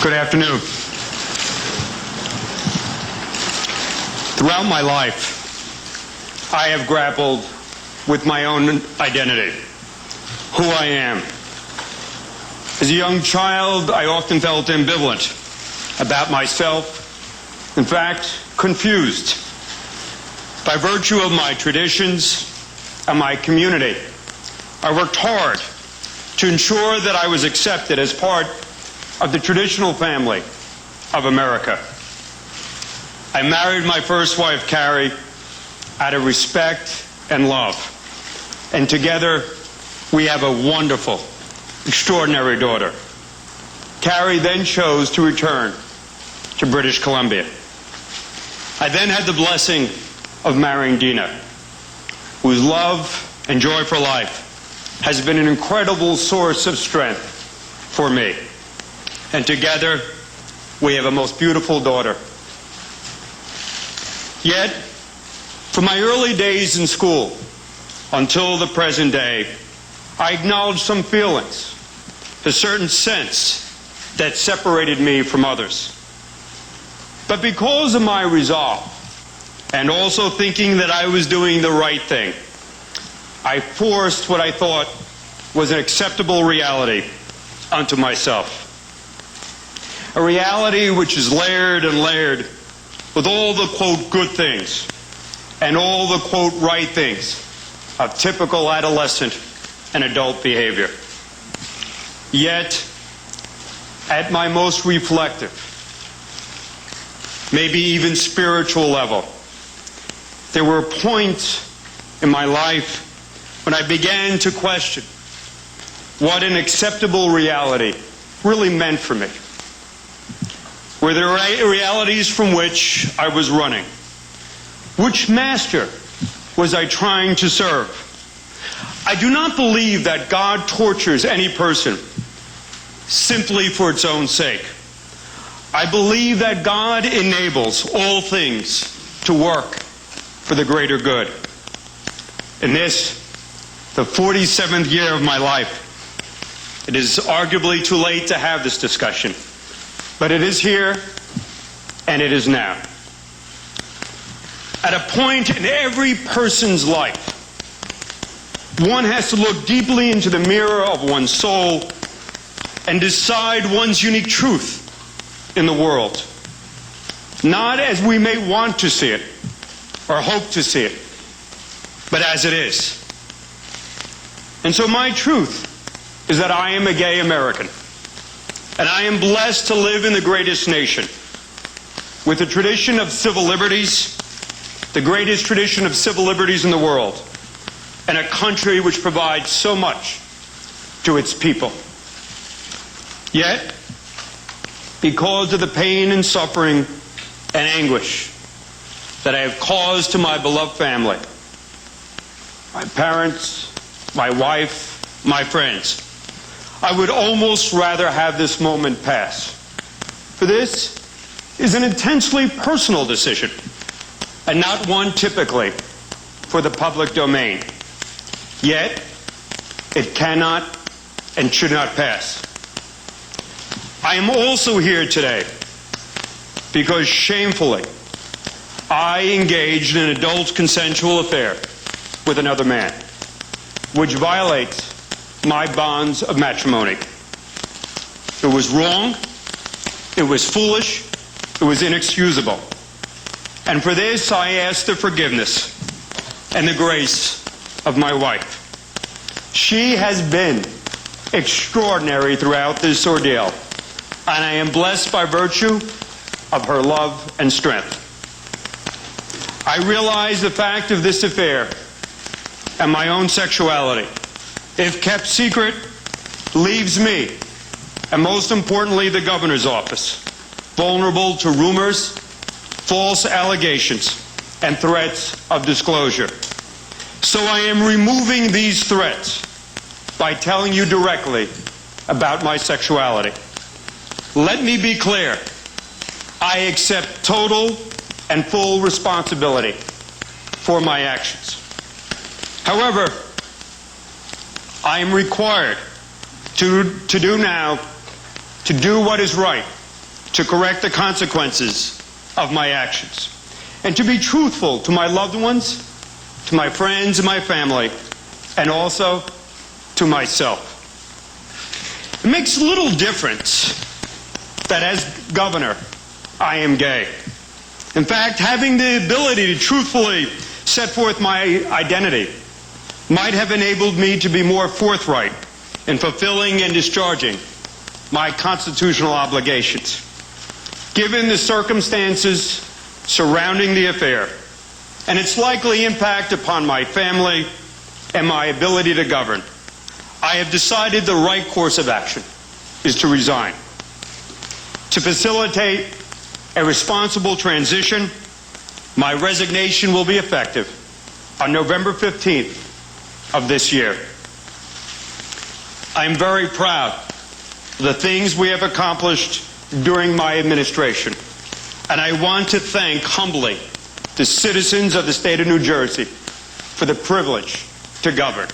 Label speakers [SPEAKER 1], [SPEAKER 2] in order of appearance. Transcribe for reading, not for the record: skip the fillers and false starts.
[SPEAKER 1] Good afternoon. Throughout my life, I have grappled with my own identity, who I am. As a young child, I often felt ambivalent about myself, in fact, confused. By virtue of my traditions and my community, I worked hard to ensure that I was accepted as part of the traditional family of America. I married my first wife, Carrie, out of respect and love. And together, we have a wonderful, extraordinary daughter. Carrie then chose to return to British Columbia. I then had the blessing of marrying Dina, whose love and joy for life has been an incredible source of strength for me. And together, we have a most beautiful daughter. Yet, from my early days in school until the present day, I acknowledged some feelings, a certain sense that separated me from others. But because of my resolve, and also thinking that I was doing the right thing, I forced what I thought was an acceptable reality unto myself. A reality which is layered and layered with all the, quote, good things and all the, quote, right things of typical adolescent and adult behavior. Yet, at my most reflective, maybe even spiritual level, there were points in my life when I began to question what an acceptable reality really meant for me. Were there realities from which I was running? Which master was I trying to serve? I do not believe that God tortures any person simply for its own sake. I believe that God enables all things to work for the greater good. In this, the 47th year of my life, it is arguably too late to have this discussion. But it is here, and it is now. At a point in every person's life, one has to look deeply into the mirror of one's soul and decide one's unique truth in the world. Not as we may want to see it or hope to see it, but as it is. And so my truth is that I am a gay American. And I am blessed to live in the greatest nation, with a tradition of civil liberties, the greatest tradition of civil liberties in the world, and a country which provides so much to its people. Yet, because of the pain and suffering and anguish that I have caused to my beloved family, my parents, my wife, my friends, I would almost rather have this moment pass. For this is an intensely personal decision, and not one typically for the public domain. Yet, it cannot and should not pass. I am also here today because shamefully, I engaged in an adult consensual affair with another man, which violates my bonds of matrimony. It was wrong, it was foolish, it was inexcusable. And for this, I ask the forgiveness and the grace of my wife. She has been extraordinary throughout this ordeal, and I am blessed by virtue of her love and strength. I realize the fact of this affair and my own sexuality, if kept secret, leaves me, and most importantly the governor's office, vulnerable to rumors, false allegations, and threats of disclosure. So I am removing these threats by telling you directly about my sexuality. Let me be clear. I accept total and full responsibility for my actions. However, I am required to do what is right to correct the consequences of my actions, and to be truthful to my loved ones, to my friends and my family, and also to myself. It makes little difference that as governor, I am gay. In fact, having the ability to truthfully set forth my identity might have enabled me to be more forthright in fulfilling and discharging my constitutional obligations. Given the circumstances surrounding the affair and its likely impact upon my family and my ability to govern, I have decided the right course of action is to resign. To facilitate a responsible transition, my resignation will be effective on November 15th of this year. I am very proud of the things we have accomplished during my administration, and I want to thank humbly the citizens of the state of New Jersey for the privilege to govern.